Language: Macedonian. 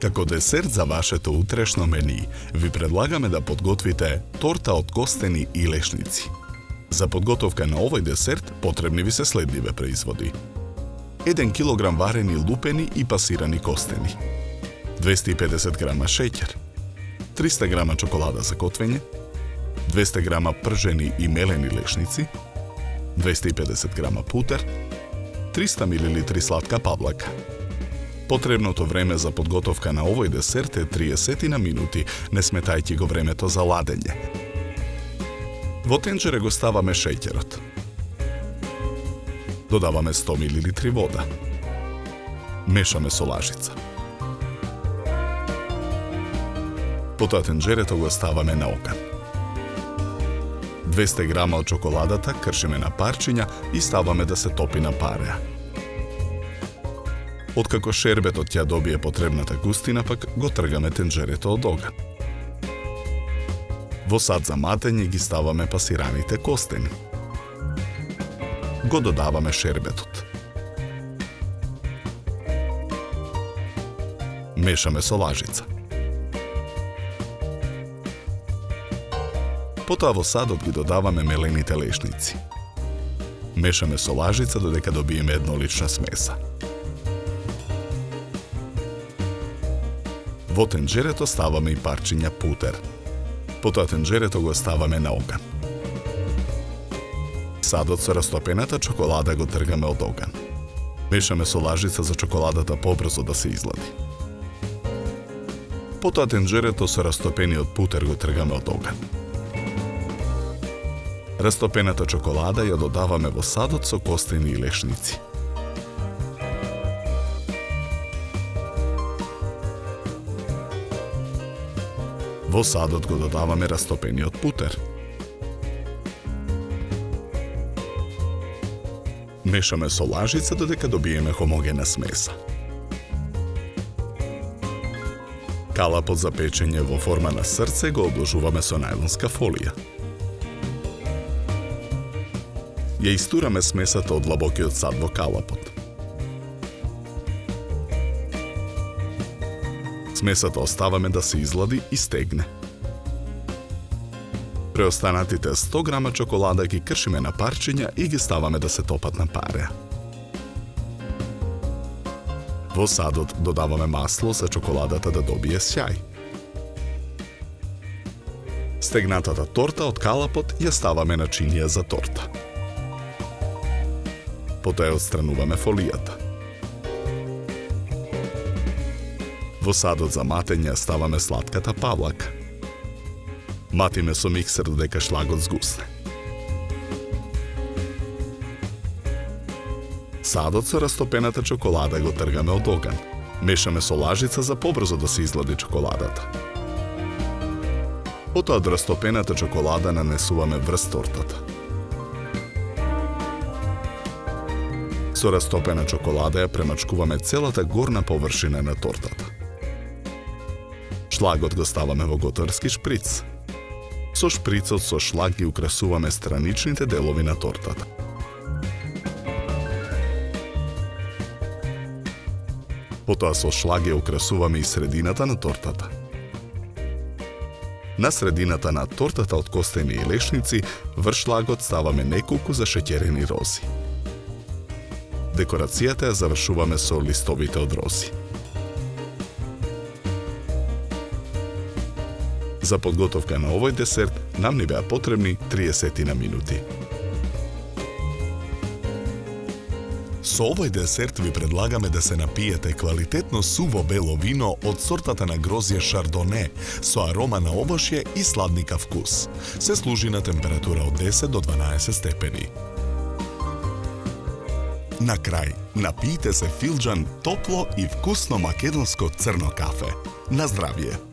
Како десерт за вашето утрешно мени, ви предлагаме да подготвите торта од костени и лешници. За подготовка на овој десерт потребни ви се следниве производи. 1 кг варени лупени и пасирани костени, 250 г шеќер, 300 г чоколада за готвење, 200 г пржени и мелени лешници, 250 г путер, 300 мл сладка павлака. Потребното време за подготовка на овој десерт е 30 на минути, не сметајќи го времето за ладење. Во тенџере го ставаме шеќерот. Додаваме 100 мл вода. Мешаме со лажица. Потоа тенџерето го ставаме на оган. 200 г од чоколадата кршиме на парчиња и ставаме да се топи на пареа. Откако шербетот ќе добие потребната густина, пак го тргаме тенџерето од оган. Во сад за матење ги ставаме пасираните костени. Го додаваме шербетот. Мешаме со лажица. Потоа во садот ги додаваме мелените лешници. Мешаме со лажица додека добиеме еднолична смеса. Во тенџерето ставаме и парчиња путер. Потоа тенџерето го ставаме на оган. Садот со растопената чоколада го тргаме од оган. Мешаме со лажица за чоколадата побрзо да се излади. Потоа тенџерето со растопениот путер го тргаме од оган. Растопената чоколада ја додаваме во садот со костени и лешници. Во садот го додаваме растопениот путер. Мешаме со лажица додека добиеме хомогена смеса. Калапот за печење во форма на срце го обложуваме со најлонска фолија. Ја истураме смесата од длабокиот сад во калапот. Смесата оставаме да се излади и стегне. Преостанатите 100 г чоколада ги кршиме на парчиња и ги ставаме да се топат на пареа. Во садот додаваме масло за чоколадата да добие сјај. Стегнатата торта од калапот ја ставаме на чинија за торта. Потоа ја отстрануваме фолијата. Во садот за матење ставаме сладката павлака. Матиме со миксер додека шлагот згусне. Садот со растопената чоколада го тргаме од оган. Мешаме со лажица за побрзо да се излади чоколадата. Потоа од растопената чоколада нанесуваме врз тортата. Со растопена чоколада ја премачкуваме целата горна површина на тортата. Шлагот го ставаме во готарски шприц. Со шприцот со шлаг ги украсуваме страничните делови на тортата. Потоа со шлаг ја украсуваме и средината на тортата. На средината на тортата од костени и лешници врз шлагот ставаме неколку зашеќерени рози. Декорацијата ја завршуваме со листовите од рози. За подготовка на овој десерт нам ни беа потребни 30 на минути. Со овој десерт ви предлагаме да се напиете квалитетно суво бело вино од сортата на грозје Шардоне со арома на овошје и сладникав вкус. Се служи на температура од 10 до 12 степени. На крај, напијте се филџан топло и вкусно македонско црно кафе. На здравје!